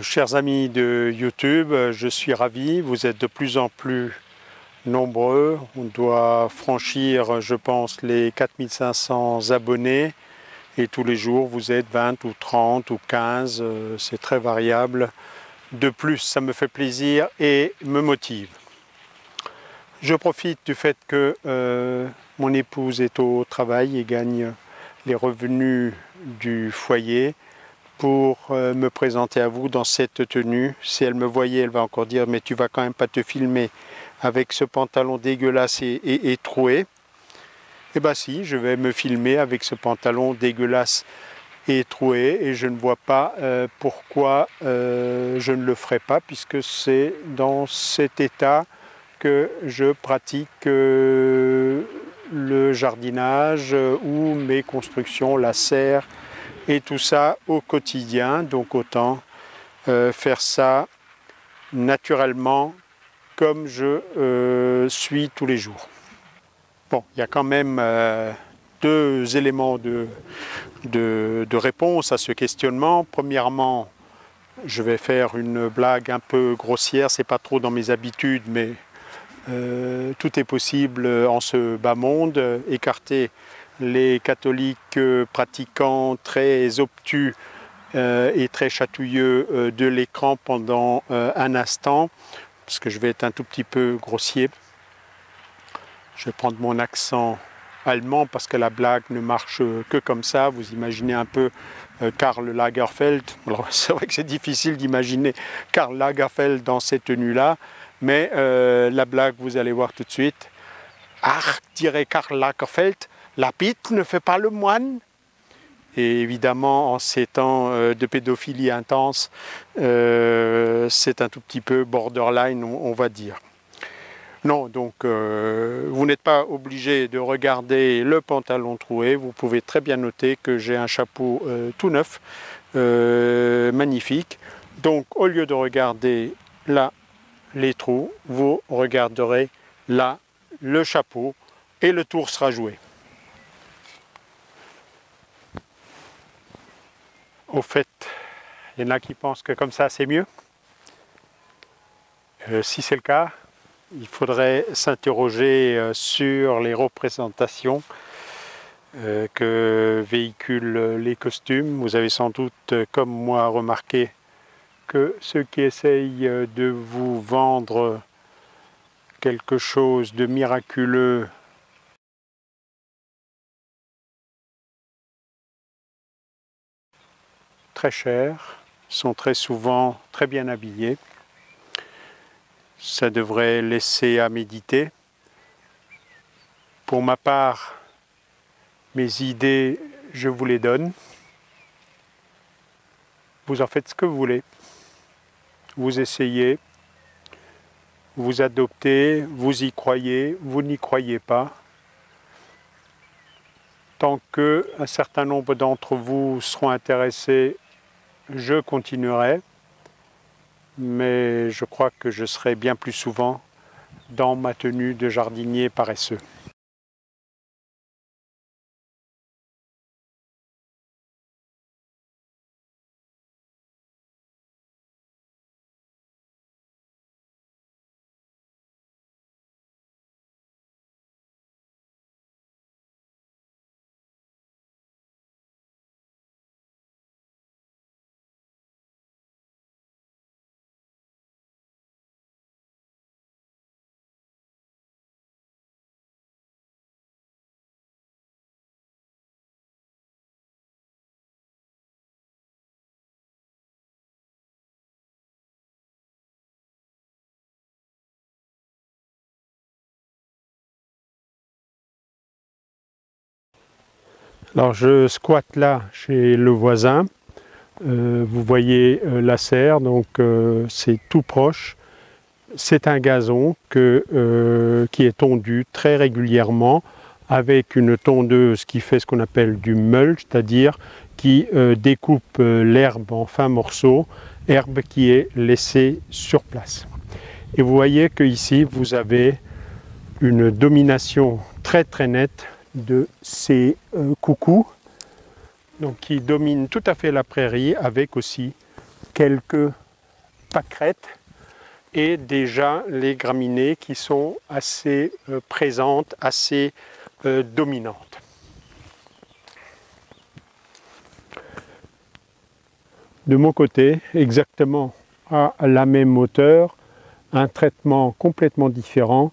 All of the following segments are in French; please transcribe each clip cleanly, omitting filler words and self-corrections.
Chers amis de YouTube, je suis ravi, vous êtes de plus en plus nombreux. On doit franchir, je pense, les 4500 abonnés et tous les jours vous êtes 20 ou 30 ou 15, c'est très variable. De plus, ça me fait plaisir et me motive. Je profite du fait que mon épouse est au travail et gagne les revenus du foyer pour me présenter à vous dans cette tenue. Si elle me voyait, elle va encore dire « mais tu vas quand même pas te filmer avec ce pantalon dégueulasse et troué ». Eh bien si, je vais me filmer avec ce pantalon dégueulasse et troué et je ne vois pas pourquoi je ne le ferai pas, puisque c'est dans cet état que je pratique le jardinage ou mes constructions, la serre et tout ça au quotidien. Donc autant faire ça naturellement comme je suis tous les jours. Bon, il y a quand même deux éléments de réponse à ce questionnement. Premièrement, je vais faire une blague un peu grossière, c'est pas trop dans mes habitudes, mais tout est possible en ce bas monde. Écarter les catholiques pratiquants très obtus et très chatouilleux de l'écran pendant un instant, parce que je vais être un tout petit peu grossier. Je vais prendre mon accent allemand parce que la blague ne marche que comme ça. Vous imaginez un peu Karl Lagerfeld. Alors c'est vrai que c'est difficile d'imaginer Karl Lagerfeld dans cette tenue-là, mais la blague, vous allez voir tout de suite. Ach, dirait Karl Lagerfeld, la bite ne fait pas le moine. Et évidemment, en ces temps de pédophilie intense, c'est un tout petit peu borderline, on va dire. Non, donc vous n'êtes pas obligé de regarder le pantalon troué. Vous pouvez très bien noter que j'ai un chapeau tout neuf, magnifique. Donc au lieu de regarder là les trous, vous regarderez là le chapeau et le tour sera joué. Au fait, il y en a qui pensent que comme ça c'est mieux. Si c'est le cas, il faudrait s'interroger sur les représentations que véhiculent les costumes. Vous avez sans doute, comme moi, remarqué que ceux qui essayent de vous vendre quelque chose de miraculeux très cher sont très souvent très bien habillés. Ça devrait laisser à méditer. Pour ma part, mes idées, je vous les donne. Vous en faites ce que vous voulez. Vous essayez, vous adoptez, vous y croyez, vous n'y croyez pas. Tant qu'un certain nombre d'entre vous seront intéressés, je continuerai. Mais je crois que je serai bien plus souvent dans ma tenue de jardinier paresseux. Alors je squatte là chez le voisin. Vous voyez la serre, donc c'est tout proche. C'est un gazon qui est tondu très régulièrement avec une tondeuse qui fait ce qu'on appelle du mulch, c'est-à-dire qui découpe l'herbe en fins morceaux, herbe qui est laissée sur place. Et vous voyez qu'ici vous avez une domination très très nette de ces coucous, donc qui dominent tout à fait la prairie, avec aussi quelques pâquerettes et déjà les graminées qui sont assez présentes, assez dominantes. De mon côté, exactement à la même hauteur, un traitement complètement différent.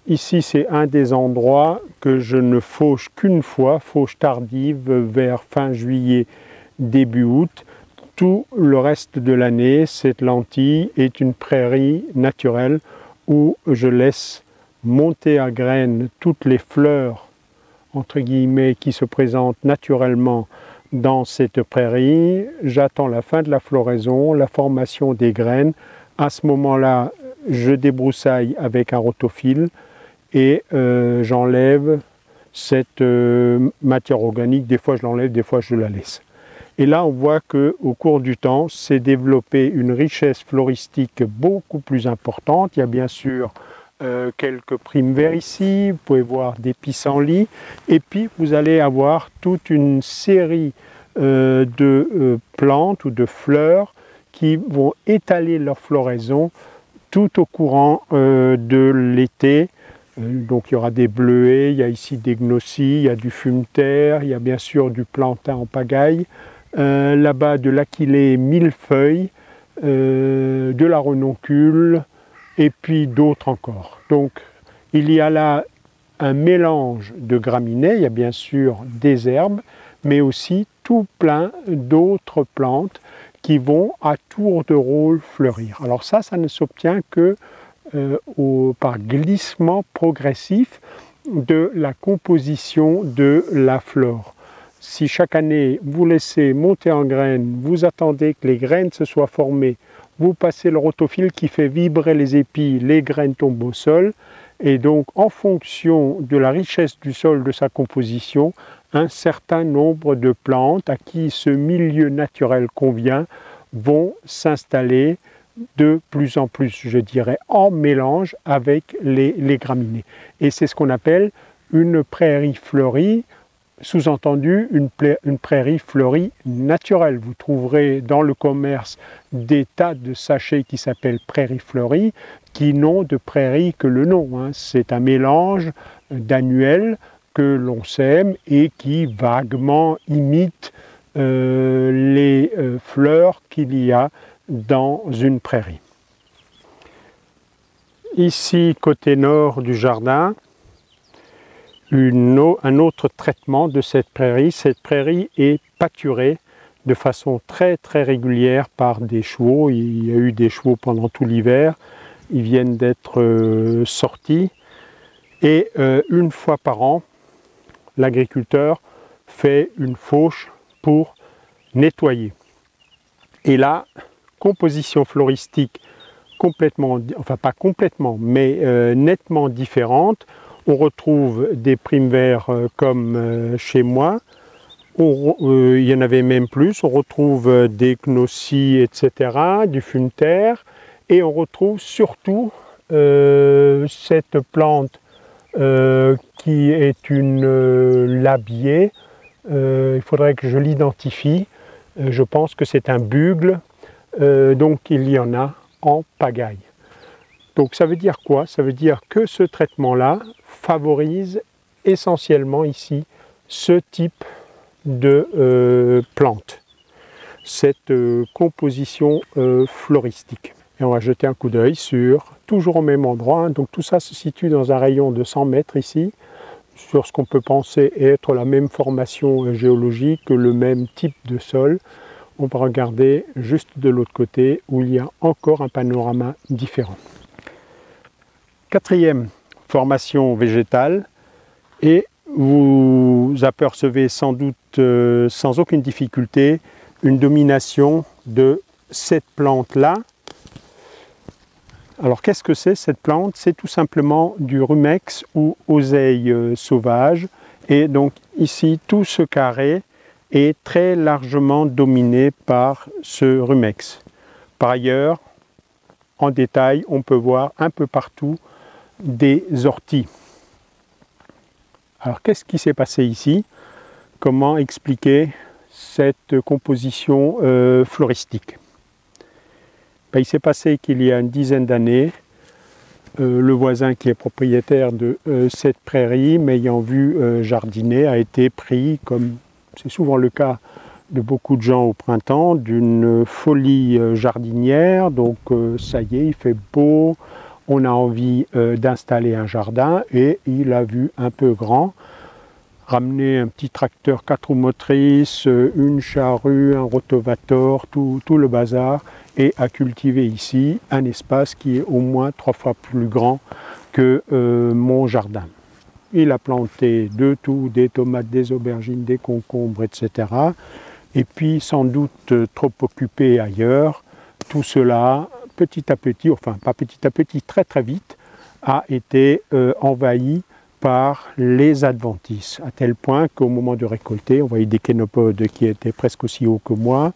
Ici, c'est un des endroits que je ne fauche qu'une fois, fauche tardive vers fin juillet, début août. Tout le reste de l'année, cette lentille est une prairie naturelle où je laisse monter à graines toutes les fleurs, entre guillemets, qui se présentent naturellement dans cette prairie. J'attends la fin de la floraison, la formation des graines. À ce moment-là, je débroussaille avec un rotophile et j'enlève cette matière organique. Des fois je l'enlève, des fois je la laisse. Et là on voit qu'au cours du temps s'est développée une richesse floristique beaucoup plus importante. Il y a bien sûr quelques primes-verts ici, vous pouvez voir des pissenlits, et puis vous allez avoir toute une série de plantes ou de fleurs qui vont étaler leur floraison tout au courant de l'été. Donc il y aura des bleuets, il y a ici des gnocchis, il y a du fumeterre, il y a bien sûr du plantain en pagaille, là-bas de l'aquilée millefeuille, de la renoncule et puis d'autres encore. Donc il y a là un mélange de graminées, il y a bien sûr des herbes, mais aussi tout plein d'autres plantes qui vont à tour de rôle fleurir. Alors ça ne s'obtient que par glissement progressif de la composition de la flore. Si chaque année vous laissez monter en graines, vous attendez que les graines se soient formées, vous passez le rotophile qui fait vibrer les épis, les graines tombent au sol, et donc en fonction de la richesse du sol, de sa composition, un certain nombre de plantes à qui ce milieu naturel convient vont s'installer de plus en plus, je dirais, en mélange avec les graminées. Et c'est ce qu'on appelle une prairie fleurie, sous-entendu une prairie fleurie naturelle. Vous trouverez dans le commerce des tas de sachets qui s'appellent prairie fleurie, qui n'ont de prairie que le nom. Hein. C'est un mélange d'annuels que l'on sème et qui vaguement imite les fleurs qu'il y a dans une prairie. Ici, côté nord du jardin, un autre traitement de cette prairie. Cette prairie est pâturée de façon très régulière par des chevaux. Il y a eu des chevaux pendant tout l'hiver. Ils viennent d'être sortis. Et une fois par an, l'agriculteur fait une fauche pour nettoyer. Et là, composition floristique complètement, enfin pas complètement, mais nettement différente. On retrouve des primes-verts comme chez moi. Il y en avait même plus. On retrouve des gnocchis, etc., du fumeterre. Et on retrouve surtout cette plante qui est une labier. Il faudrait que je l'identifie. Je pense que c'est un bugle. Donc il y en a en pagaille. Donc ça veut dire quoi? Ça veut dire que ce traitement-là favorise essentiellement ici ce type de plante, cette composition floristique. Et on va jeter un coup d'œil sur, toujours au même endroit, hein, donc tout ça se situe dans un rayon de 100 mètres ici, sur ce qu'on peut penser être la même formation géologique, le même type de sol. On va regarder juste de l'autre côté où il y a encore un panorama différent. Quatrième formation végétale, et vous apercevez sans doute sans aucune difficulté une domination de cette plante-là. Alors qu'est-ce que c'est cette plante? C'est tout simplement du rumex ou oseille sauvage, et donc ici tout ce carré est très largement dominé par ce rumex. Par ailleurs, en détail, on peut voir un peu partout des orties. Alors qu'est-ce qui s'est passé ici? Comment expliquer cette composition floristique? Ben, il s'est passé qu'il y a une dizaine d'années, le voisin qui est propriétaire de cette prairie, m'ayant vu jardiner, a été pris, comme c'est souvent le cas de beaucoup de gens au printemps, d'une folie jardinière. Donc ça y est, il fait beau, on a envie d'installer un jardin et il a vu un peu grand. Ramener un petit tracteur 4 roues motrices, une charrue, un rotavator, tout le bazar, et à cultiver ici un espace qui est au moins 3 fois plus grand que mon jardin. Il a planté de tout, des tomates, des aubergines, des concombres, etc. Et puis sans doute trop occupé ailleurs, tout cela petit à petit, enfin pas petit à petit, très très vite, a été envahi par les adventices, à tel point qu'au moment de récolter, on voyait des kénopodes qui étaient presque aussi hauts que moi,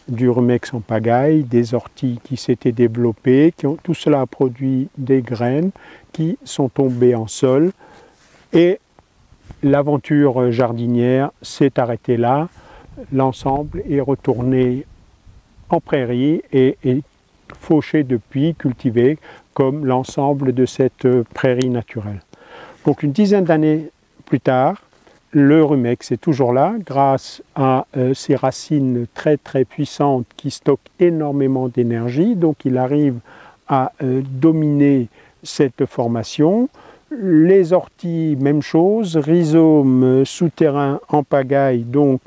du rumex en pagaille, des orties qui s'étaient développées, tout cela a produit des graines qui sont tombées en sol, et l'aventure jardinière s'est arrêtée là. L'ensemble est retourné en prairie et est fauché depuis, cultivé, comme l'ensemble de cette prairie naturelle. Donc une dizaine d'années plus tard, le rumex est toujours là grâce à ses racines très très puissantes qui stockent énormément d'énergie. Donc il arrive à dominer cette formation. Les orties, même chose, rhizomes souterrains en pagaille, donc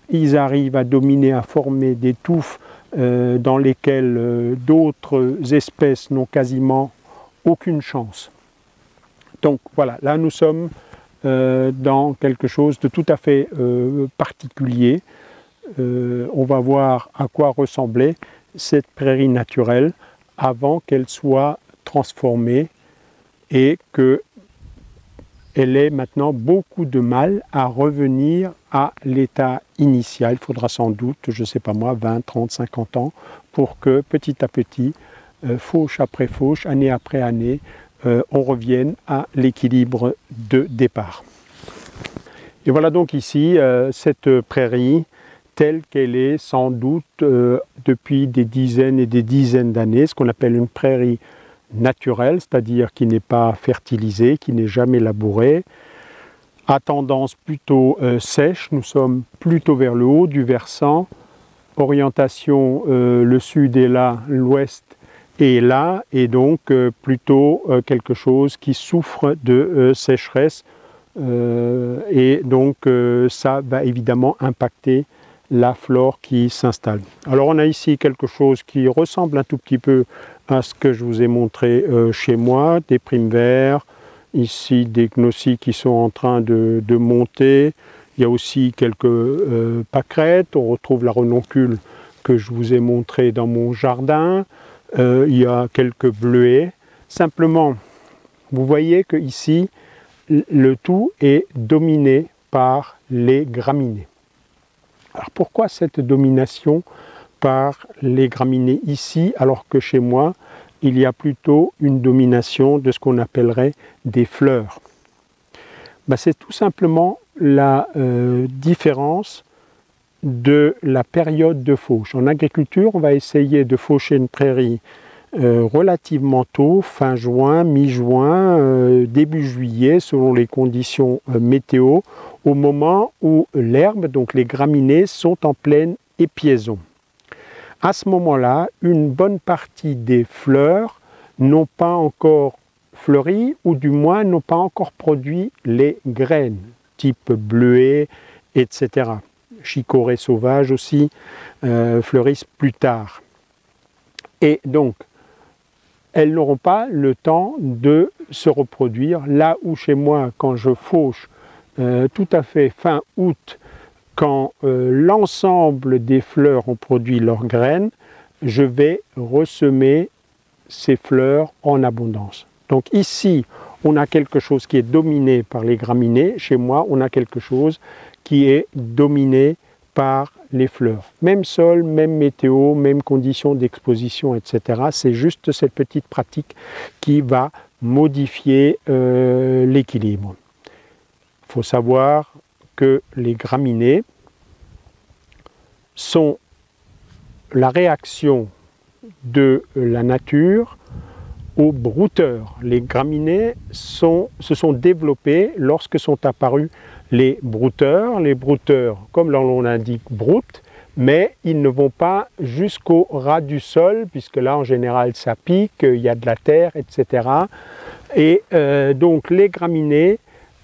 ils arrivent à dominer, à former des touffes dans lesquelles d'autres espèces n'ont quasiment aucune chance. Donc voilà, là nous sommes dans quelque chose de tout à fait particulier. On va voir à quoi ressemblait cette prairie naturelle avant qu'elle soit transformée et qu'elle ait maintenant beaucoup de mal à revenir à l'état initial. Il faudra sans doute, je ne sais pas moi, 20, 30, 50 ans pour que petit à petit, fauche après fauche, année après année, on revienne à l'équilibre de départ. Et voilà donc ici cette prairie telle qu'elle est sans doute depuis des dizaines et des dizaines d'années, ce qu'on appelle une prairie naturelle, c'est-à-dire qui n'est pas fertilisée, qui n'est jamais labourée, à tendance plutôt sèche. Nous sommes plutôt vers le haut du versant, orientation le sud est là, l'ouest est là, et donc plutôt quelque chose qui souffre de sécheresse, et donc ça va évidemment impacter la flore qui s'installe. Alors on a ici quelque chose qui ressemble un tout petit peu à ce que je vous ai montré chez moi, des primes verts, ici des gnocchis qui sont en train de monter, il y a aussi quelques pâquerettes, on retrouve la renoncule que je vous ai montré dans mon jardin, il y a quelques bleuets. Simplement, vous voyez que ici, le tout est dominé par les graminées. Alors pourquoi cette domination par les graminées ici, alors que chez moi, il y a plutôt une domination de ce qu'on appellerait des fleurs? Ben, c'est tout simplement la différence de la période de fauche. En agriculture, on va essayer de faucher une prairie relativement tôt, fin juin, mi-juin, début juillet, selon les conditions météo, au moment où l'herbe, donc les graminées, sont en pleine épiaison. À ce moment-là, une bonne partie des fleurs n'ont pas encore fleuri, ou du moins n'ont pas encore produit les graines, type bleuet, etc. Chicorée sauvage aussi fleurissent plus tard. Et donc, elles n'auront pas le temps de se reproduire. Là où chez moi, quand je fauche tout à fait fin août, quand l'ensemble des fleurs ont produit leurs graines, je vais ressemer ces fleurs en abondance. Donc ici, on a quelque chose qui est dominé par les graminées. Chez moi, on a quelque chose qui est dominé par les fleurs. Même sol, même météo, même conditions d'exposition, etc. C'est juste cette petite pratique qui va modifier l'équilibre. Il faut savoir que les graminées sont la réaction de la nature aux brouteurs. Les graminées se sont développées lorsque sont apparus les brouteurs. Les brouteurs, comme leur nom l'indique, broutent, mais ils ne vont pas jusqu'au ras du sol, puisque là en général ça pique, il y a de la terre, etc. Et donc les graminées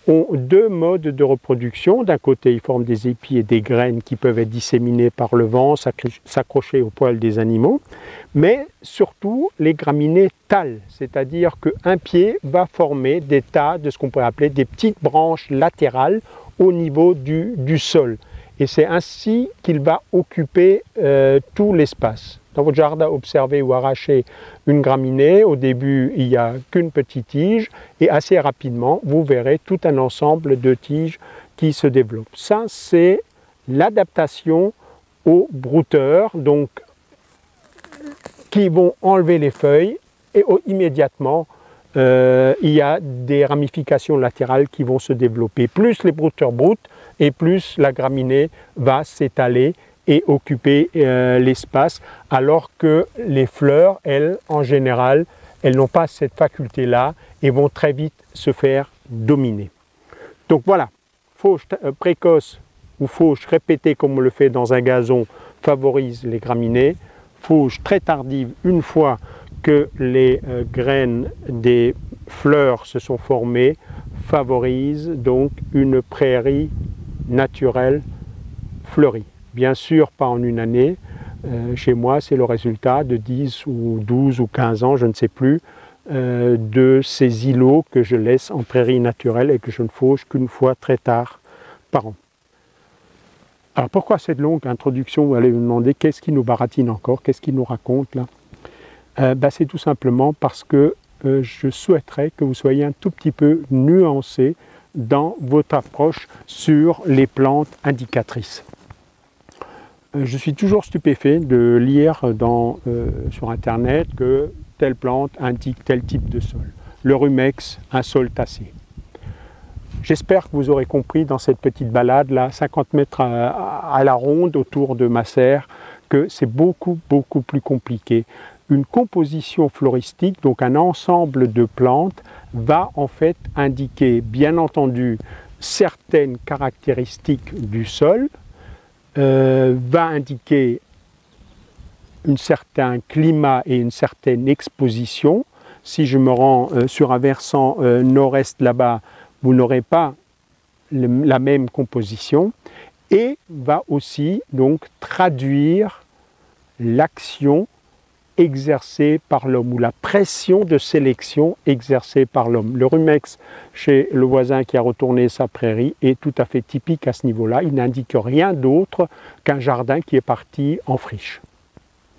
ont deux modes de reproduction. D'un côté, ils forment des épis et des graines qui peuvent être disséminées par le vent, s'accrocher aux poils des animaux. Mais surtout, les graminées talent, c'est-à-dire qu'un pied va former des tas de ce qu'on pourrait appeler des petites branches latérales au niveau du sol. Et c'est ainsi qu'il va occuper tout l'espace. Dans votre jardin, observez ou arrachez une graminée. Au début, il n'y a qu'une petite tige et assez rapidement, vous verrez tout un ensemble de tiges qui se développent. Ça, c'est l'adaptation aux brouteurs, donc qui vont enlever les feuilles et immédiatement, il y a des ramifications latérales qui vont se développer. Plus les brouteurs broutent et plus la graminée va s'étaler et occuper l'espace, alors que les fleurs, elles, en général, elles n'ont pas cette faculté-là et vont très vite se faire dominer. Donc voilà, fauche précoce ou fauche répétée comme on le fait dans un gazon favorise les graminées. Fauche très tardive, une fois que les graines des fleurs se sont formées, favorise donc une prairie naturelle fleurie. Bien sûr, pas en une année. Chez moi, c'est le résultat de 10 ou 12 ou 15 ans, je ne sais plus, de ces îlots que je laisse en prairie naturelle et que je ne fauche qu'une fois très tard par an. Alors pourquoi cette longue introduction? Vous allez me demander qu'est-ce qui nous baratine encore, qu'est-ce qui nous raconte là? C'est tout simplement parce que je souhaiterais que vous soyez un tout petit peu nuancé dans votre approche sur les plantes indicatrices. Je suis toujours stupéfait de lire sur internet que telle plante indique tel type de sol. Le rumex, un sol tassé. J'espère que vous aurez compris dans cette petite balade là, 50 mètres à la ronde autour de ma serre, que c'est beaucoup plus compliqué. Une composition floristique, donc un ensemble de plantes, va en fait indiquer bien entendu certaines caractéristiques du sol, va indiquer un certain climat et une certaine exposition. Si je me rends sur un versant nord-est là-bas, vous n'aurez pas la même composition, et va aussi donc traduire l'action exercée par l'homme ou la pression de sélection exercée par l'homme. Le rumex chez le voisin qui a retourné sa prairie est tout à fait typique à ce niveau-là. Il n'indique rien d'autre qu'un jardin qui est parti en friche.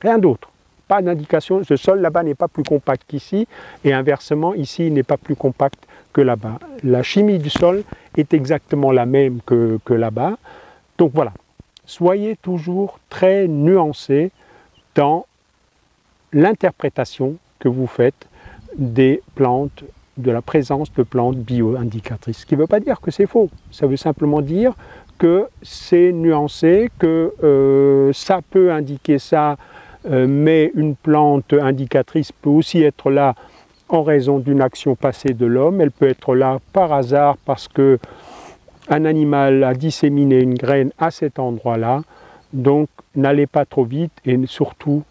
Rien d'autre. Pas d'indication. Ce sol là-bas n'est pas plus compact qu'ici et inversement, ici, il n'est pas plus compact que là-bas. La chimie du sol est exactement la même que là-bas. Donc voilà, soyez toujours très nuancés dans l'interprétation que vous faites des plantes, de la présence de plantes bio-indicatrices. Ce qui ne veut pas dire que c'est faux, ça veut simplement dire que c'est nuancé, que ça peut indiquer ça, mais une plante indicatrice peut aussi être là en raison d'une action passée de l'homme. Elle peut être là par hasard parce que un animal a disséminé une graine à cet endroit-là. Donc n'allez pas trop vite et surtout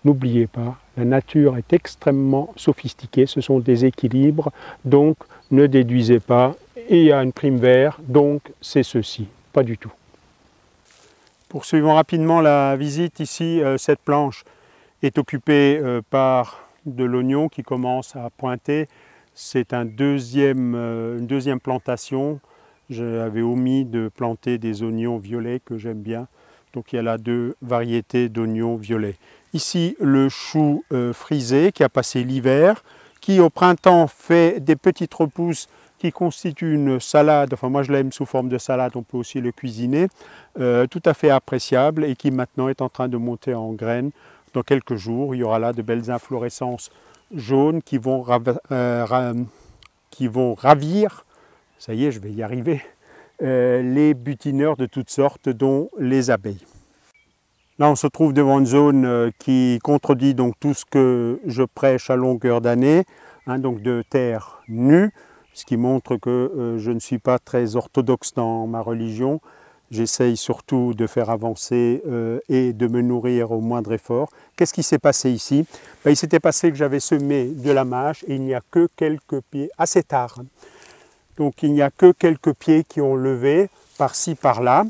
n'oubliez pas, la nature est extrêmement sophistiquée, ce sont des équilibres, donc ne déduisez pas, et il y a une prime vert, donc c'est ceci, pas du tout. Poursuivons rapidement la visite ici, cette planche est occupée par de l'oignon qui commence à pointer. C'est une deuxième plantation. J'avais omis de planter des oignons violets que j'aime bien. Donc il y a là deux variétés d'oignons violets. Ici le chou frisé qui a passé l'hiver, qui au printemps fait des petites repousses qui constituent une salade, enfin moi je l'aime sous forme de salade, on peut aussi le cuisiner, tout à fait appréciable et qui maintenant est en train de monter en graines. Dans quelques jours, il y aura là de belles inflorescences jaunes qui vont ravir, ça y est je vais y arriver, les butineurs de toutes sortes dont les abeilles. Là, on se trouve devant une zone qui contredit donc tout ce que je prêche à longueur d'année, hein, donc de terre nue, ce qui montre que je ne suis pas très orthodoxe dans ma religion. J'essaye surtout de faire avancer et de me nourrir au moindre effort. Qu'est-ce qui s'est passé ici? Ben, il s'était passé que j'avais semé de la mâche et il n'y a que quelques pieds, assez tard. Donc il n'y a que quelques pieds qui ont levé par-ci, par-là.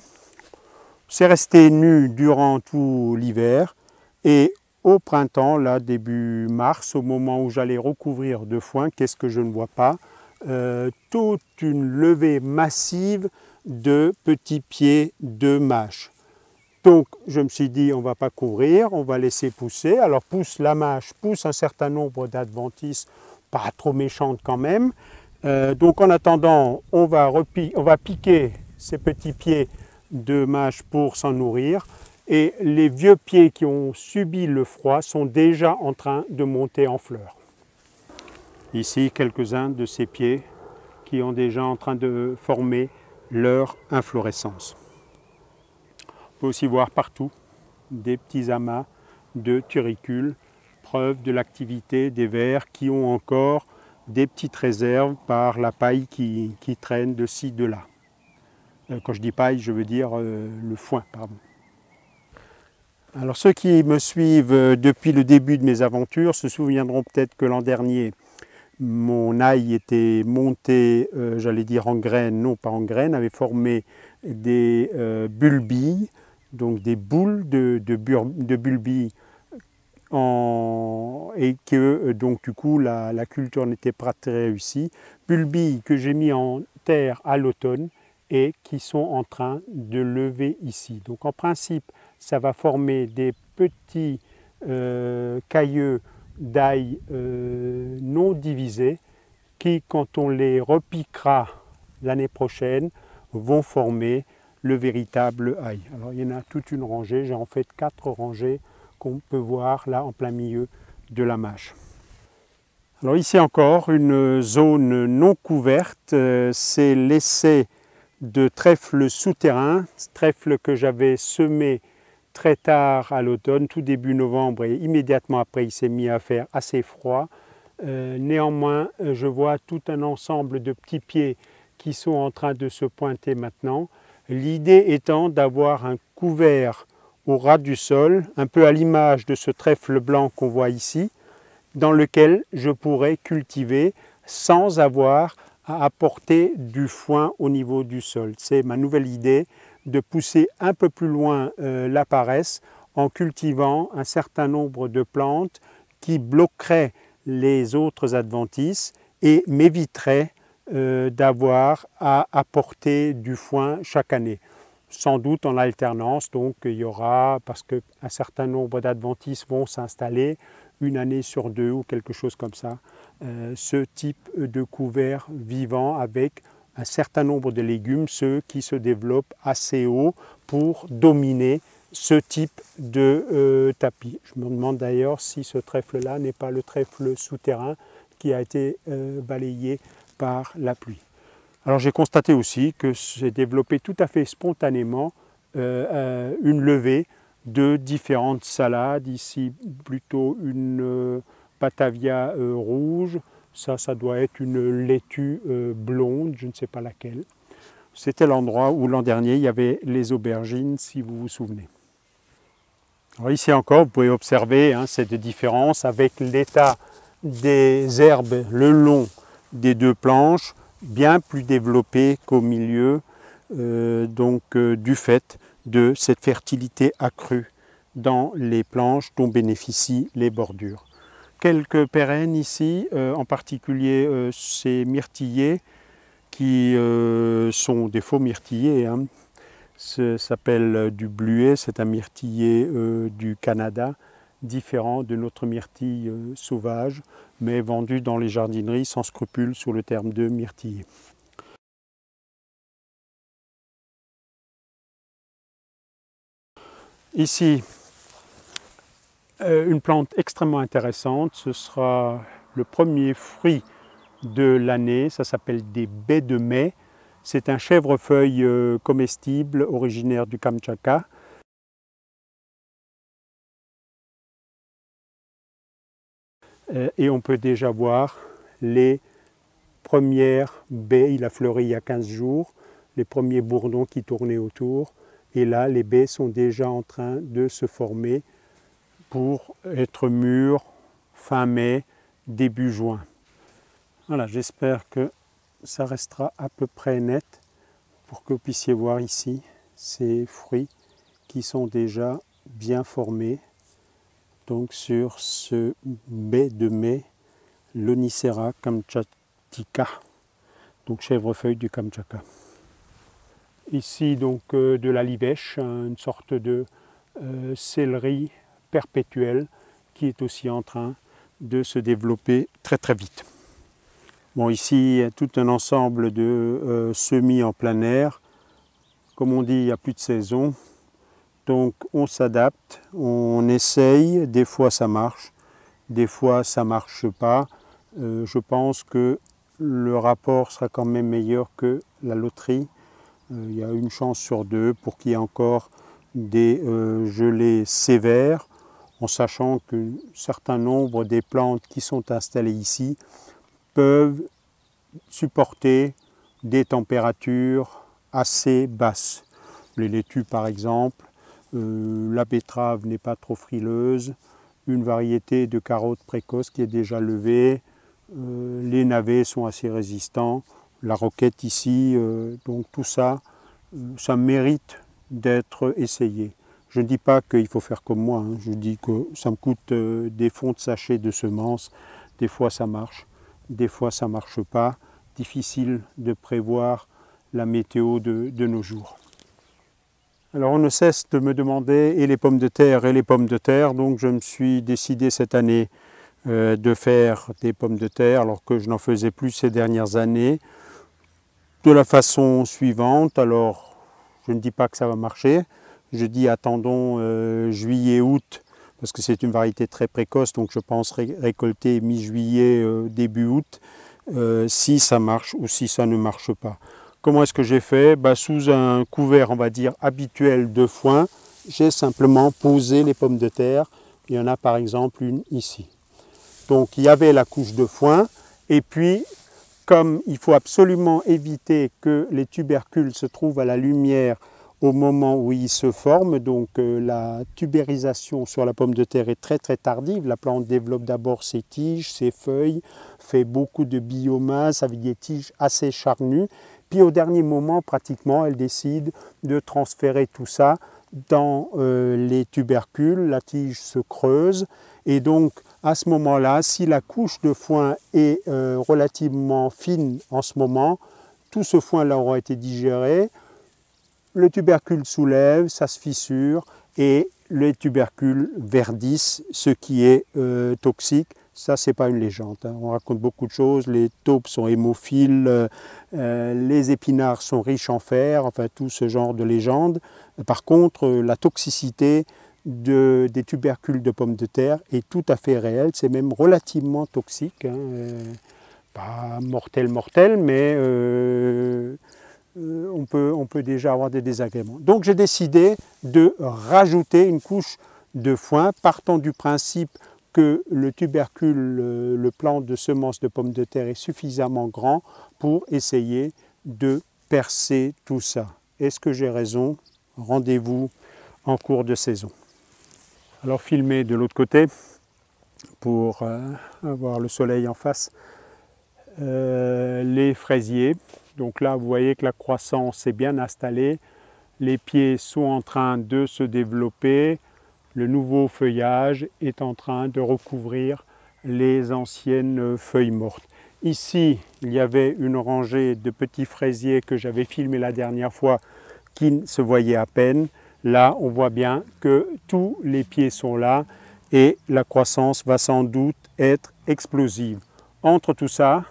C'est resté nu durant tout l'hiver et au printemps, là début mars, au moment où j'allais recouvrir de foin, qu'est-ce que je ne vois pas? Toute une levée massive de petits pieds de mâche. Donc je me suis dit on ne va pas couvrir, on va laisser pousser. Alors pousse la mâche, pousse un certain nombre d'adventices, pas trop méchantes quand même. Donc en attendant, on va piquer ces petits pieds de mâche pour s'en nourrir. Et les vieux pieds qui ont subi le froid sont déjà en train de monter en fleurs. Ici, quelques-uns de ces pieds qui sont déjà en train de former leur inflorescence. On peut aussi voir partout des petits amas de turicules, preuve de l'activité des vers qui ont encore des petites réserves par la paille qui traîne de ci, de là. Quand je dis paille, je veux dire le foin, pardon. Alors ceux qui me suivent depuis le début de mes aventures se souviendront peut-être que l'an dernier, mon ail était monté, j'allais dire en graines, non pas en graines, avait formé des bulbilles, donc des boules de bulbilles et que donc du coup la culture n'était pas très réussie. Bulbilles que j'ai mis en terre à l'automne et qui sont en train de lever ici. Donc en principe, ça va former des petits cailleux d'ail non divisés qui, quand on les repiquera l'année prochaine, vont former le véritable ail. Alors il y en a toute une rangée, j'ai en fait 4 rangées qu'on peut voir là en plein milieu de la mâche. Alors ici encore une zone non couverte, c'est l'essai de trèfle souterrain, trèfle que j'avais semé très tard à l'automne, tout début novembre, et immédiatement après il s'est mis à faire assez froid. Néanmoins, je vois tout un ensemble de petits pieds qui sont en train de se pointer maintenant. L'idée étant d'avoir un couvert au ras du sol, un peu à l'image de ce trèfle blanc qu'on voit ici, dans lequel je pourrais cultiver sans avoir à apporter du foin au niveau du sol. C'est ma nouvelle idée de pousser un peu plus loin la paresse en cultivant un certain nombre de plantes qui bloqueraient les autres adventices et m'éviteraient d'avoir à apporter du foin chaque année. Sans doute en alternance, donc il y aura, parce qu'un certain nombre d'adventices vont s'installer, une année sur 2 ou quelque chose comme ça, ce type de couvert vivant avec un certain nombre de légumes, ceux qui se développent assez haut pour dominer ce type de tapis. Je me demande d'ailleurs si ce trèfle-là n'est pas le trèfle souterrain qui a été balayé par la pluie. Alors j'ai constaté aussi que s'est développé tout à fait spontanément une levée de différentes salades. Ici plutôt une Batavia rouge, ça doit être une laitue blonde, je ne sais pas laquelle. C'était l'endroit où l'an dernier il y avait les aubergines, si vous vous souvenez. Alors ici encore, vous pouvez observer cette différence avec l'état des herbes le long des 2 planches, bien plus développé qu'au milieu, du fait de cette fertilité accrue dans les planches dont bénéficient les bordures. Quelques pérennes ici, en particulier ces myrtillers qui sont des faux myrtillers. Ça s'appelle du bluet, c'est un myrtillier du Canada, différent de notre myrtille sauvage, mais vendu dans les jardineries sans scrupule sous le terme de myrtille. Ici, une plante extrêmement intéressante, ce sera le premier fruit de l'année, ça s'appelle des baies de mai. C'est un chèvrefeuille comestible originaire du Kamtchatka. et on peut déjà voir les premières baies. Il a fleuri il y a 15 jours, les premiers bourdons qui tournaient autour. Et là, les baies sont déjà en train de se former pour être mûres fin mai, début juin. Voilà, j'espère que ça restera à peu près net pour que vous puissiez voir ici ces fruits qui sont déjà bien formés. Donc sur ce baie de mai, l'Onicera kamchatka, donc chèvrefeuille du Kamtchatka. Ici donc de la livèche, une sorte de céleri perpétuel qui est aussi en train de se développer très très vite. Bon, ici il y a tout un ensemble de semis en plein air. Comme on dit, il n'y a plus de saison, donc on s'adapte, on essaye, des fois ça marche, des fois ça ne marche pas. Je pense que le rapport sera quand même meilleur que la loterie. Il y a une chance sur deux pour qu'il y ait encore des gelées sévères, en sachant qu'un certain nombre des plantes qui sont installées ici peuvent supporter des températures assez basses. Les laitues par exemple, la betterave n'est pas trop frileuse, une variété de carottes précoces qui est déjà levée, les navets sont assez résistants, la roquette ici, donc tout ça, ça mérite d'être essayé. Je ne dis pas qu'il faut faire comme moi, hein. Je dis que ça me coûte des fonds de sachets de semences, des fois ça marche, des fois ça ne marche pas, difficile de prévoir la météo de nos jours. Alors on ne cesse de me demander et les pommes de terre, donc je me suis décidé cette année de faire des pommes de terre alors que je n'en faisais plus ces dernières années de la façon suivante. Alors je ne dis pas que ça va marcher, je dis attendons juillet-août parce que c'est une variété très précoce, donc je pense récolter mi-juillet, début août, si ça marche ou si ça ne marche pas. Comment est-ce que j'ai fait? Sous un couvert, on va dire, habituel de foin, j'ai simplement posé les pommes de terre. Il y en a par exemple une ici. Donc il y avait la couche de foin et puis comme il faut absolument éviter que les tubercules se trouvent à la lumière au moment où ils se forment, donc la tubérisation sur la pomme de terre est très très tardive. La plante développe d'abord ses tiges, ses feuilles, fait beaucoup de biomasse avec des tiges assez charnues. Puis au dernier moment, pratiquement, elle décide de transférer tout ça dans les tubercules. La tige se creuse et donc à ce moment-là, si la couche de foin est relativement fine en ce moment, tout ce foin-là aura été digéré, le tubercule soulève, ça se fissure et les tubercules verdissent, ce qui est toxique. Ça, c'est pas une légende, hein. On raconte beaucoup de choses, les taupes sont hémophiles, les épinards sont riches en fer, enfin tout ce genre de légendes. Par contre, la toxicité des tubercules de pommes de terre est tout à fait réelle, c'est même relativement toxique, hein. Pas mortel, mais on peut déjà avoir des désagréments. Donc j'ai décidé de rajouter une couche de foin, partant du principe que le tubercule, le plant de semence de pommes de terre est suffisamment grand pour essayer de percer tout ça. Est-ce que j'ai raison? Rendez-vous en cours de saison. Alors filmer de l'autre côté pour avoir le soleil en face. Les fraisiers. Donc là, vous voyez que la croissance est bien installée. Les pieds sont en train de se développer. Le nouveau feuillage est en train de recouvrir les anciennes feuilles mortes. Ici, il y avait une rangée de petits fraisiers que j'avais filmé la dernière fois qui se voyaient à peine. Là, on voit bien que tous les pieds sont là et la croissance va sans doute être explosive. Entre tout ça,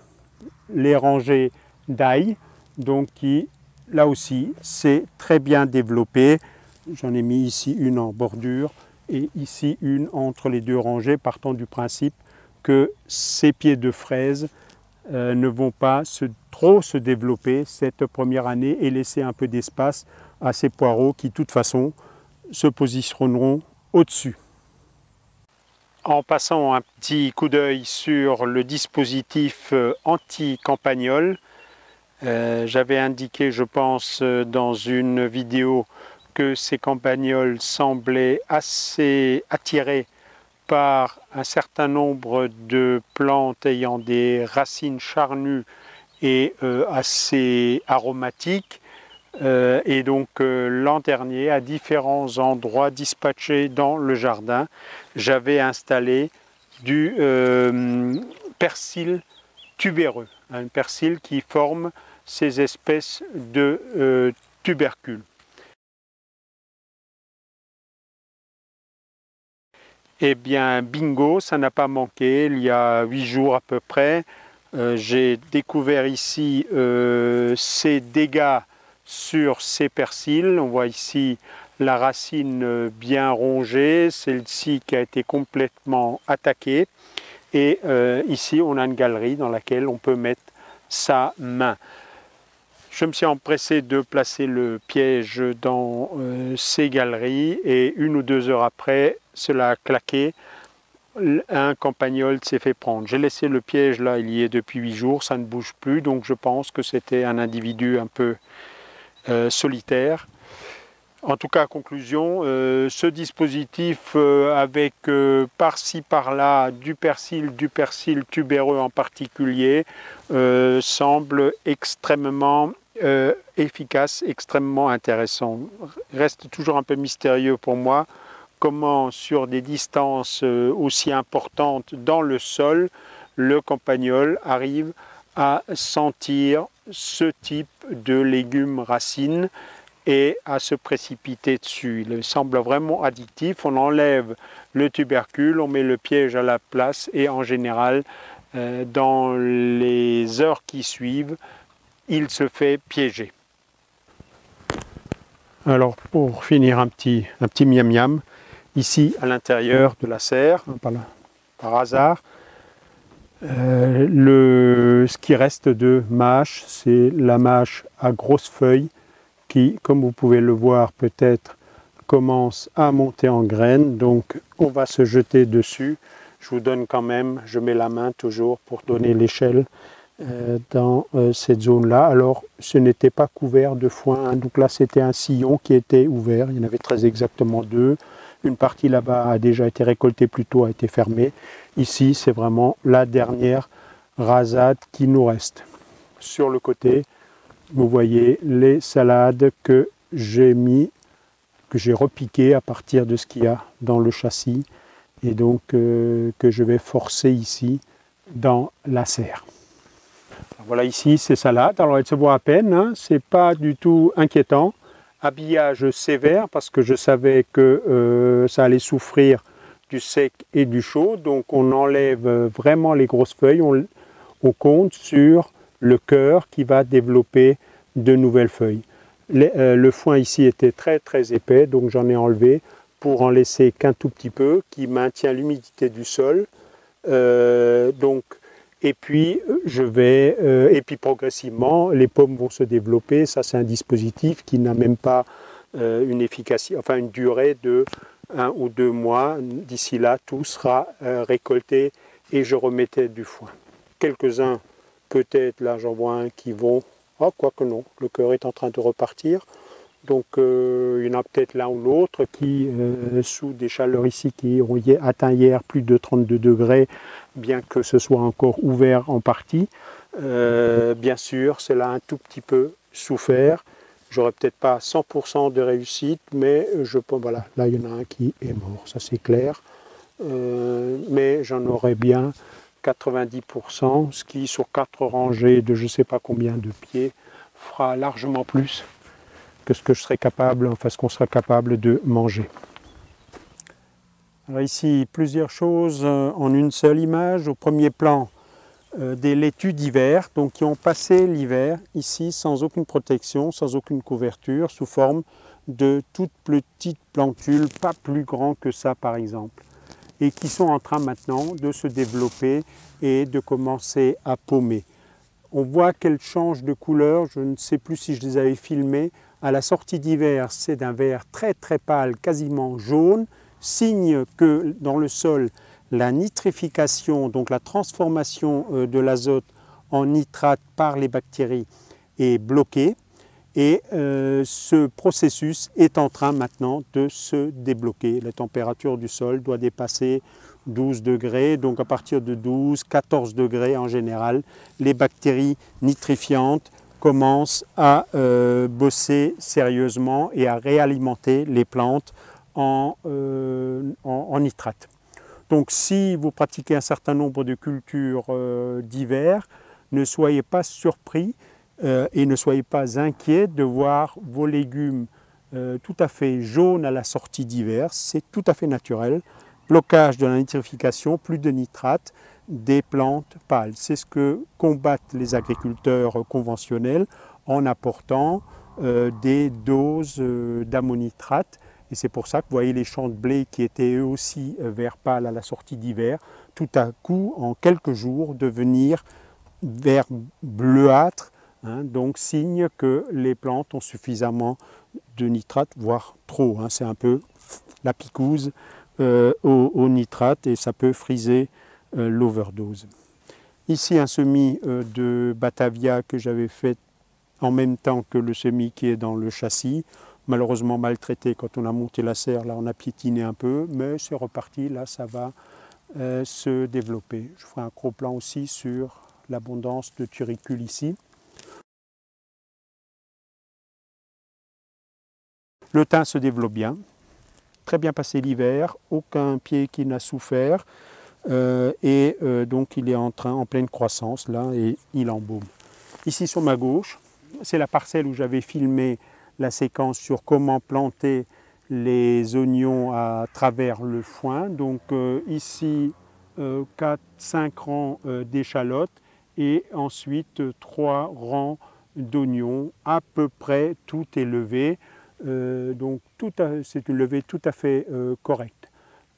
les rangées d'ail, donc qui, là aussi, s'est très bien développé. J'en ai mis ici une en bordure et ici une entre les deux rangées, partant du principe que ces pieds de fraises ne vont pas trop se développer cette première année et laisser un peu d'espace à ces poireaux qui, de toute façon, se positionneront au-dessus. En passant un petit coup d'œil sur le dispositif anti-campagnol, j'avais indiqué, je pense, dans une vidéo que ces campagnols semblaient assez attirés par un certain nombre de plantes ayant des racines charnues et assez aromatiques. Et donc l'an dernier, à différents endroits dispatchés dans le jardin, j'avais installé du persil tubéreux, un persil qui forme ces espèces de tubercules. Eh bien, bingo, ça n'a pas manqué. Il y a 8 jours à peu près, j'ai découvert ici ces dégâts sur ces persils. On voit ici la racine bien rongée, celle-ci qui a été complètement attaquée. Et ici, on a une galerie dans laquelle on peut mettre sa main. Je me suis empressé de placer le piège dans ces galeries et 1 ou 2 heures après, cela a claqué. Un campagnol s'est fait prendre. J'ai laissé le piège là, il y est depuis 8 jours, ça ne bouge plus, donc je pense que c'était un individu un peu solitaire. En tout cas, conclusion, ce dispositif avec par-ci par-là du persil tubéreux en particulier, semble extrêmement efficace, extrêmement intéressant. Reste toujours un peu mystérieux pour moi comment sur des distances aussi importantes dans le sol, le campagnol arrive à sentir ce type de légumes racines et à se précipiter dessus. Il semble vraiment addictif. On enlève le tubercule, on met le piège à la place et en général, dans les heures qui suivent, il se fait piéger. Alors pour finir un petit miam miam, ici à l'intérieur de la serre, par hasard, ce qui reste de mâche, c'est la mâche à grosses feuilles qui, comme vous pouvez le voir peut-être, commence à monter en graines. Donc on va se jeter dessus. Je vous donne quand même, je mets la main toujours pour donner l'échelle dans cette zone-là. Alors ce n'était pas couvert de foin, hein. Donc là c'était un sillon qui était ouvert, il y en avait très exactement 2. Une partie là-bas a déjà été récoltée plus tôt, a été fermée. Ici c'est vraiment la dernière rasade qui nous reste. Sur le côté, vous voyez les salades que j'ai repiquées à partir de ce qu'il y a dans le châssis et donc que je vais forcer ici dans la serre. Voilà ici ces salades, alors elles se voient à peine, hein, c'est pas du tout inquiétant. Habillage sévère parce que je savais que ça allait souffrir du sec et du chaud, donc on enlève vraiment les grosses feuilles, on compte sur le cœur qui va développer de nouvelles feuilles. Le foin ici était très très épais, donc j'en ai enlevé pour en laisser qu'un tout petit peu qui maintient l'humidité du sol. Et puis progressivement les pommes vont se développer. Ça c'est un dispositif qui n'a même pas une efficacité, enfin une durée de 1 ou 2 mois. D'ici là tout sera récolté et je remettais du foin. Quelques-uns peut-être, là j'en vois un qui vont, oh quoique non, le cœur est en train de repartir. Donc il y en a peut-être l'un ou l'autre qui, sous des chaleurs ici qui ont atteint hier plus de 32 degrés, bien que ce soit encore ouvert en partie, bien sûr, c'est là un tout petit peu souffert. J'aurais peut-être pas 100% de réussite, mais voilà, là il y en a un qui est mort, ça c'est clair. Mais j'en aurais bien 90%, ce qui sur 4 rangées de je ne sais pas combien de pieds fera largement plus que ce que je serais capable, enfin ce qu'on sera capable de manger. Alors ici, plusieurs choses en une seule image. Au premier plan, des laitues d'hiver, donc qui ont passé l'hiver ici sans aucune protection, sans aucune couverture, sous forme de toutes petites plantules, pas plus grands que ça par exemple, et qui sont en train maintenant de se développer et de commencer à paumer. On voit qu'elles changent de couleur, je ne sais plus si je les avais filmées. À la sortie d'hiver, c'est d'un vert très très pâle, quasiment jaune, signe que dans le sol, la nitrification, donc la transformation de l'azote en nitrate par les bactéries est bloquée. Et ce processus est en train maintenant de se débloquer. La température du sol doit dépasser 12 degrés, donc à partir de 12-14 degrés en général, les bactéries nitrifiantes commencent à bosser sérieusement et à réalimenter les plantes en nitrate. Donc si vous pratiquez un certain nombre de cultures d'hiver, ne soyez pas surpris et ne soyez pas inquiets de voir vos légumes tout à fait jaunes à la sortie d'hiver. C'est tout à fait naturel. Blocage de la nitrification, plus de nitrate, des plantes pâles. C'est ce que combattent les agriculteurs conventionnels en apportant des doses d'ammonitrate. Et c'est pour ça que vous voyez les champs de blé qui étaient eux aussi vert pâle à la sortie d'hiver, tout à coup, en quelques jours, devenir vert bleuâtre, hein, donc signe que les plantes ont suffisamment de nitrate, voire trop. Hein, c'est un peu la picouse au nitrate et ça peut friser l'overdose. Ici un semis de Batavia que j'avais fait en même temps que le semis qui est dans le châssis. Malheureusement maltraité quand on a monté la serre, là on a piétiné un peu, mais c'est reparti, là ça va se développer. Je ferai un gros plan aussi sur l'abondance de turricules ici. Le thym se développe bien, très bien passé l'hiver, aucun pied qui n'a souffert donc il est en pleine croissance là et il embaume. Ici sur ma gauche, c'est la parcelle où j'avais filmé la séquence sur comment planter les oignons à travers le foin. Donc ici 4-5 rangs d'échalotes et ensuite 3 rangs d'oignons, à peu près tout est levé. Donc c'est une levée tout à fait correcte.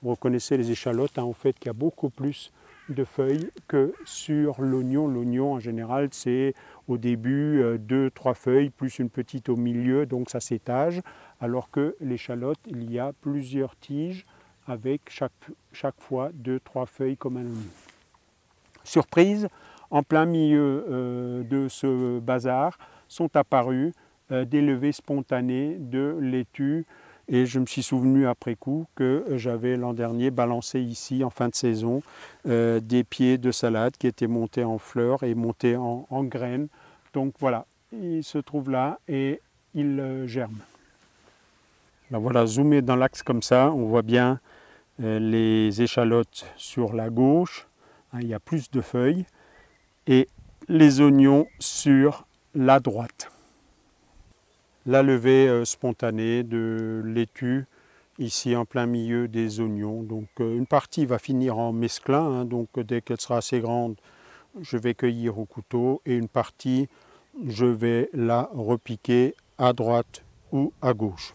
Vous reconnaissez les échalotes, hein, en fait, qu'il y a beaucoup plus de feuilles que sur l'oignon. L'oignon, en général, c'est au début 2-3 feuilles, plus une petite au milieu, donc ça s'étage. Alors que l'échalote, il y a plusieurs tiges avec chaque fois 2-3 feuilles comme un oignon. Surprise, en plein milieu de ce bazar sont apparues des levées spontanées de laitue. Et je me suis souvenu après coup que j'avais l'an dernier balancé ici en fin de saison des pieds de salade qui étaient montés en fleurs et montés en graines. Donc voilà, ils se trouvent là et ils germent. Alors voilà, zoomé dans l'axe comme ça, on voit bien les échalotes sur la gauche, hein, il y a plus de feuilles, et les oignons sur la droite. La levée spontanée de laitue ici en plein milieu des oignons. Donc une partie va finir en mesclin, hein, donc dès qu'elle sera assez grande, je vais cueillir au couteau et une partie, je vais la repiquer à droite ou à gauche.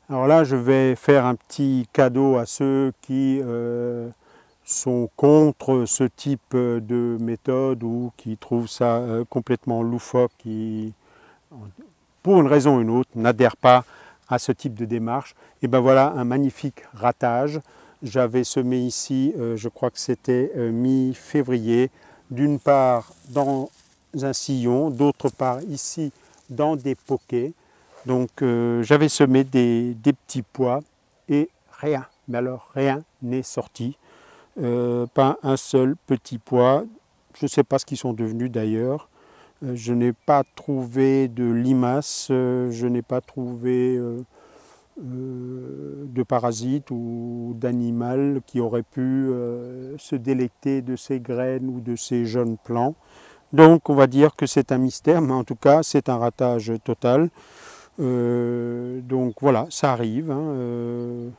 Alors là, je vais faire un petit cadeau à ceux qui sont contre ce type de méthode ou qui trouvent ça complètement loufoque, qui pour une raison ou une autre, n'adhèrent pas à ce type de démarche. Et ben voilà un magnifique ratage. J'avais semé ici, je crois que c'était mi-février, d'une part dans un sillon, d'autre part ici dans des poquets. Donc j'avais semé des petits pois et rien, mais alors rien n'est sorti. Pas un seul petit pois. Je ne sais pas ce qu'ils sont devenus d'ailleurs. Je n'ai pas trouvé de limaces, je n'ai pas trouvé de parasites ou d'animal qui aurait pu se délecter de ces graines ou de ces jeunes plants. Donc on va dire que c'est un mystère, mais en tout cas c'est un ratage total. Donc voilà, ça arrive. Hein,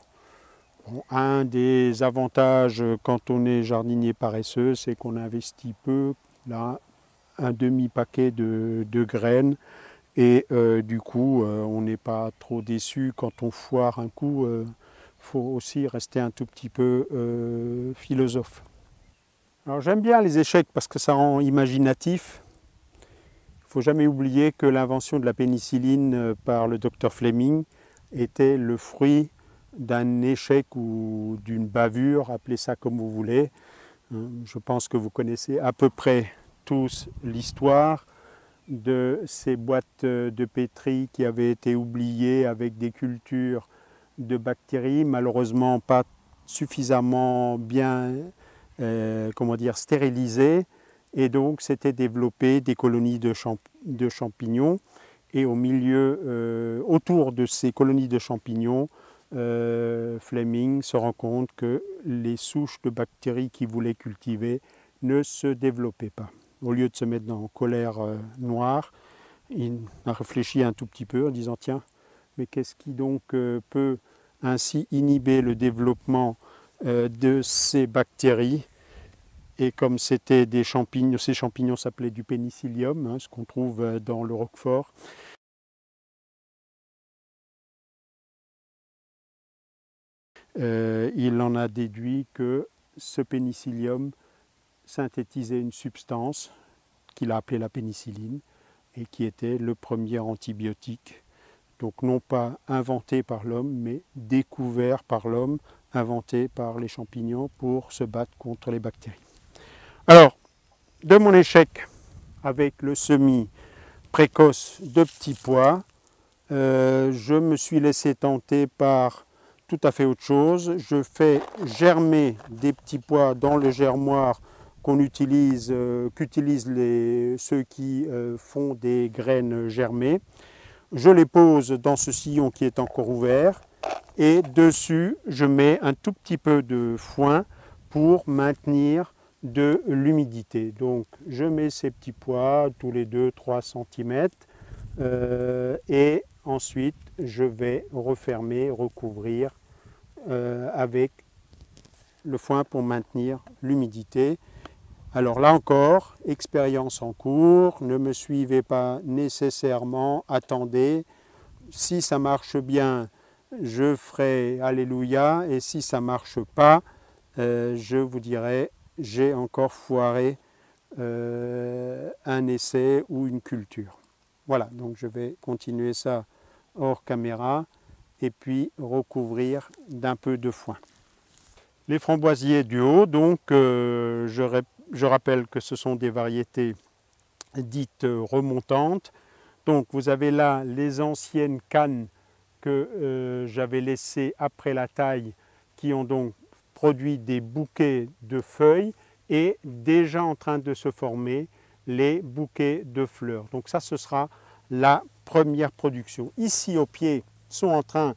un des avantages quand on est jardinier paresseux, c'est qu'on investit peu. Là, un demi-paquet de graines et du coup on n'est pas trop déçu quand on foire un coup. Faut aussi rester un tout petit peu philosophe. Alors j'aime bien les échecs parce que ça rend imaginatif. Il ne faut jamais oublier que l'invention de la pénicilline par le docteur Fleming était le fruit d'un échec ou d'une bavure, appelez ça comme vous voulez. Je pense que vous connaissez à peu près tous l'histoire de ces boîtes de pétri qui avaient été oubliées avec des cultures de bactéries, malheureusement pas suffisamment bien stérilisées, et donc s'étaient développées des colonies de champignons, et autour de ces colonies de champignons, Fleming se rend compte que les souches de bactéries qu'il voulait cultiver ne se développaient pas. Au lieu de se mettre en colère noire, il a réfléchi un tout petit peu en disant tiens, mais qu'est-ce qui donc peut ainsi inhiber le développement de ces bactéries? Et comme c'était des champignons, ces champignons s'appelaient du pénicillium, ce qu'on trouve dans le roquefort. Il en a déduit que ce pénicillium synthétisait une substance qu'il a appelée la pénicilline et qui était le premier antibiotique. Donc non pas inventé par l'homme, mais découvert par l'homme, inventé par les champignons pour se battre contre les bactéries. Alors, de mon échec avec le semis précoce de petits pois, je me suis laissé tenter par tout à fait autre chose. Je fais germer des petits pois dans le germoir qu'utilisent ceux qui font des graines germées. Je les pose dans ce sillon qui est encore ouvert et dessus je mets un tout petit peu de foin pour maintenir de l'humidité. Donc je mets ces petits pois tous les 2-3 cm et ensuite je vais refermer, recouvrir avec le foin pour maintenir l'humidité. Alors là encore, expérience en cours, ne me suivez pas nécessairement, attendez. Si ça marche bien, je ferai Alléluia, et si ça ne marche pas, je vous dirai, j'ai encore foiré un essai ou une culture. Voilà, donc je vais continuer ça hors caméra, et puis recouvrir d'un peu de foin. Les framboisiers du haut, donc je rappelle que ce sont des variétés dites remontantes. Donc vous avez là les anciennes cannes que j'avais laissées après la taille, qui ont donc produit des bouquets de feuilles et déjà en train de se former les bouquets de fleurs. Donc ça, ce sera la première production. Ici au pied sont en train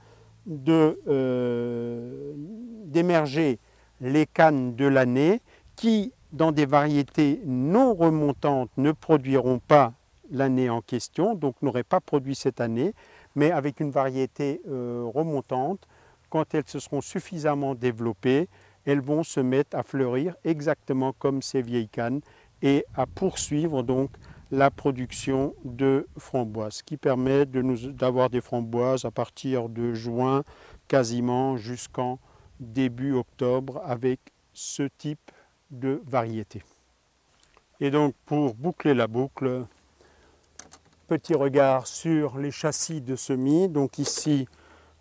d'émerger les cannes de l'année qui, dans des variétés non remontantes, ne produiront pas l'année en question, donc n'auraient pas produit cette année, mais avec une variété remontante, quand elles se seront suffisamment développées, elles vont se mettre à fleurir exactement comme ces vieilles cannes et à poursuivre donc la production de framboises, ce qui permet d'avoir des framboises à partir de juin, quasiment jusqu'en début octobre, avec ce type de variété. Et donc pour boucler la boucle, petit regard sur les châssis de semis. Donc ici,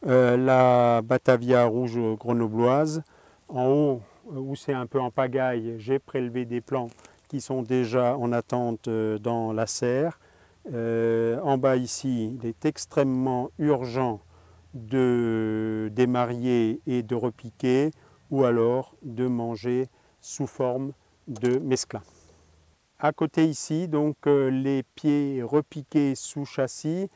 la Batavia rouge grenobloise. En haut, où c'est un peu en pagaille, j'ai prélevé des plants qui sont déjà en attente dans la serre. En bas ici, il est extrêmement urgent de démarier et de repiquer, ou alors de manger sous forme de mesclun. À côté ici, donc les pieds repiqués sous châssis.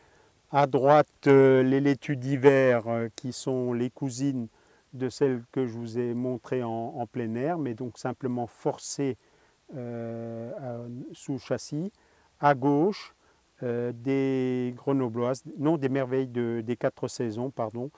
À droite, les laitues d'hiver qui sont les cousines de celles que je vous ai montrées en plein air, mais donc simplement forcées sous châssis. À gauche, des grenobloises, non, des merveilles des 4 saisons, pardon,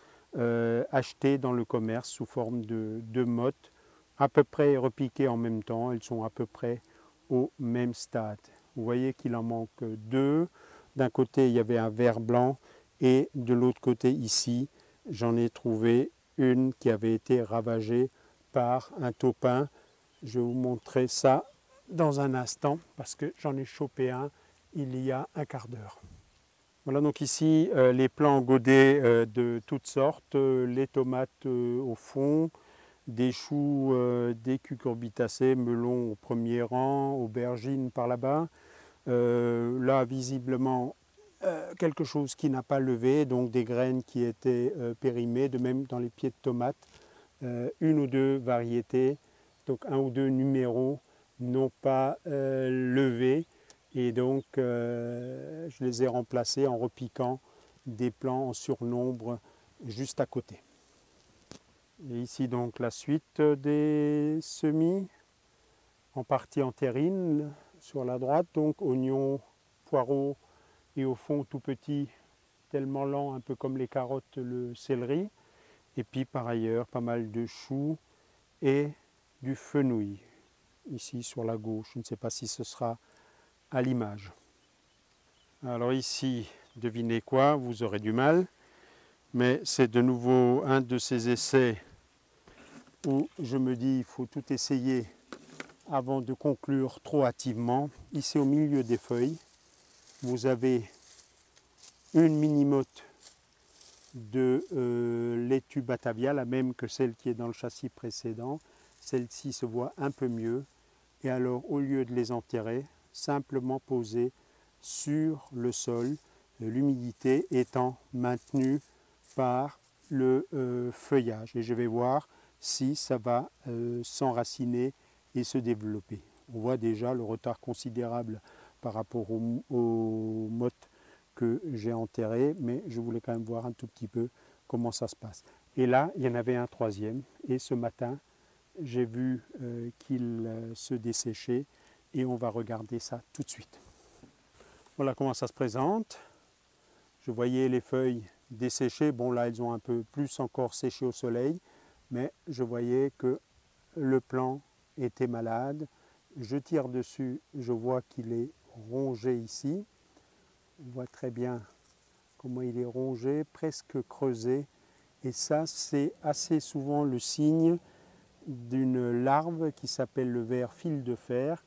achetées dans le commerce sous forme de mottes, à peu près repiquées en même temps. Elles sont à peu près au même stade. Vous voyez qu'il en manque 2. D'un côté, il y avait un vert blanc et de l'autre côté, ici, j'en ai trouvé une qui avait été ravagée par un taupin. Je vais vous montrer ça dans un instant parce que j'en ai chopé un il y a un quart d'heure. Voilà donc ici les plants godets de toutes sortes, les tomates au fond, des choux, des cucurbitacées, melons au premier rang, aubergines par là-bas. Là visiblement quelque chose qui n'a pas levé, donc des graines qui étaient périmées, de même dans les pieds de tomates, une ou deux variétés, donc un ou deux numéros n'ont pas levé, et donc je les ai remplacés en repiquant des plants en surnombre juste à côté. Et ici donc la suite des semis, en partie en terrine sur la droite, donc oignons, poireaux, et au fond tout petit, tellement lent, un peu comme les carottes, le céleri. Et puis par ailleurs, pas mal de choux et du fenouil, ici sur la gauche. Je ne sais pas si ce sera à l'image. Alors ici, devinez quoi, vous aurez du mal, mais c'est de nouveau un de ces essais où je me dis il faut tout essayer avant de conclure trop hâtivement. Ici au milieu des feuilles, vous avez une mini-motte de laitue Batavia, la même que celle qui est dans le châssis précédent. Celle-ci se voit un peu mieux. Et alors, au lieu de les enterrer, simplement poser sur le sol, l'humidité étant maintenue par le feuillage. Et je vais voir si ça va s'enraciner et se développer. On voit déjà le retard considérable par rapport aux mottes que j'ai enterrées, mais je voulais quand même voir un tout petit peu comment ça se passe. Et là, il y en avait un troisième, et ce matin, j'ai vu qu'il se desséchait, et on va regarder ça tout de suite. Voilà comment ça se présente. Je voyais les feuilles desséchées, bon là elles ont un peu plus encore séché au soleil, mais je voyais que le plant était malade. Je tire dessus, je vois qu'il est rongé ici. On voit très bien comment il est rongé, presque creusé. Et ça, c'est assez souvent le signe d'une larve qui s'appelle le ver fil de fer,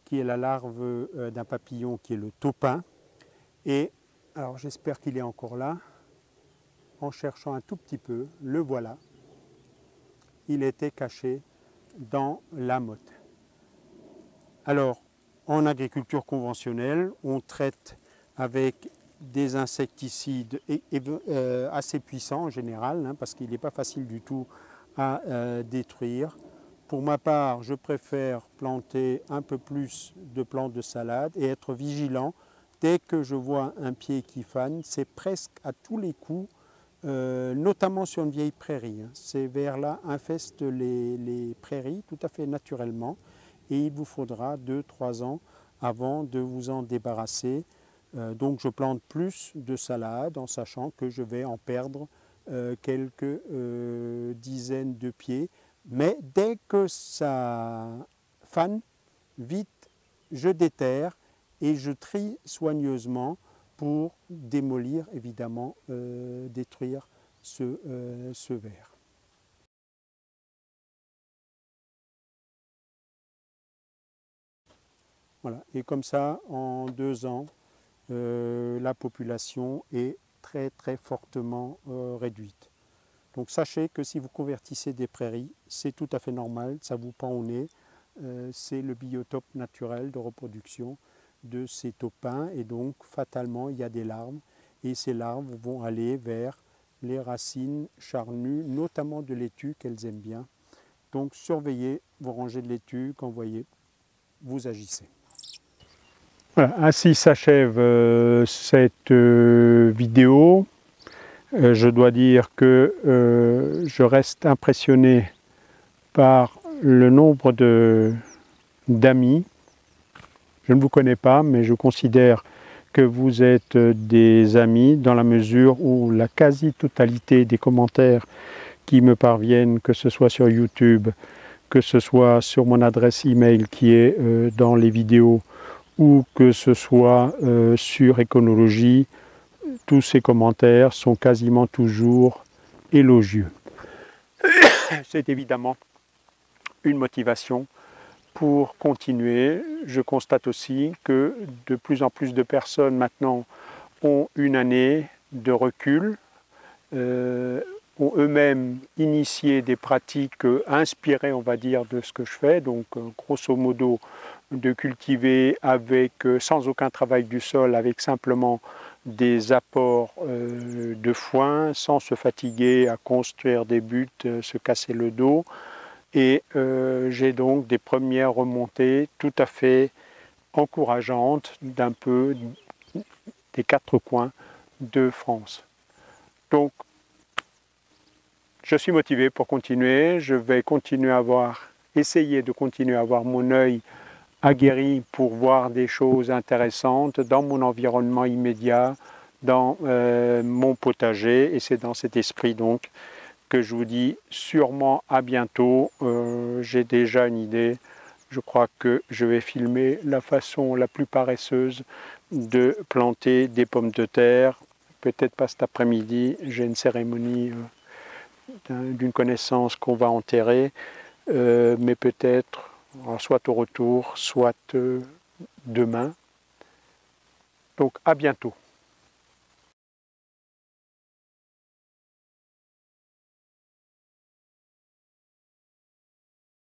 qui est la larve d'un papillon qui est le taupin. Et alors j'espère qu'il est encore là. En cherchant un tout petit peu, le voilà. Il était caché dans la motte. Alors, en agriculture conventionnelle, on traite avec des insecticides assez puissants en général, parce qu'il n'est pas facile du tout à détruire. Pour ma part, je préfère planter un peu plus de plantes de salade et être vigilant. Dès que je vois un pied qui fane, c'est presque à tous les coups, notamment sur une vieille prairie. Ces vers-là infestent les prairies tout à fait naturellement. Et il vous faudra 2-3 ans avant de vous en débarrasser. Donc je plante plus de salade en sachant que je vais en perdre quelques dizaines de pieds. Mais dès que ça fane, vite, je déterre et je trie soigneusement pour démolir, évidemment, détruire ce ver. Voilà. Et comme ça, en 2 ans, la population est très très fortement réduite. Donc sachez que si vous convertissez des prairies, c'est tout à fait normal, ça vous pend au nez. C'est le biotope naturel de reproduction de ces taupins et donc fatalement il y a des larves et ces larves vont aller vers les racines charnues, notamment de laitue qu'elles aiment bien. Donc surveillez vos rangées de laitue, quand vous voyez, vous agissez. Voilà, ainsi s'achève cette vidéo. Je dois dire que je reste impressionné par le nombre d'amis. Je ne vous connais pas, mais je considère que vous êtes des amis dans la mesure où la quasi-totalité des commentaires qui me parviennent, que ce soit sur YouTube, que ce soit sur mon adresse email qui est dans les vidéos, ou que ce soit sur Éconologie, tous ces commentaires sont quasiment toujours élogieux. C'est évidemment une motivation pour continuer. Je constate aussi que de plus en plus de personnes maintenant ont une année de recul, ont eux-mêmes initié des pratiques inspirées, on va dire, de ce que je fais, donc grosso modo de cultiver avec, sans aucun travail du sol, avec simplement des apports de foin, sans se fatiguer à construire des buts, se casser le dos. Et j'ai donc des premières remontées tout à fait encourageantes d'un peu des quatre coins de France. Donc, je suis motivé pour continuer. Je vais continuer à essayer de continuer à avoir mon œil aguerri pour voir des choses intéressantes dans mon environnement immédiat, dans mon potager. Et c'est dans cet esprit donc que je vous dis sûrement à bientôt. J'ai déjà une idée. Je crois que je vais filmer la façon la plus paresseuse de planter des pommes de terre. Peut-être pas cet après-midi, j'ai une cérémonie d'une connaissance qu'on va enterrer, mais peut-être soit au retour, soit demain. Donc à bientôt.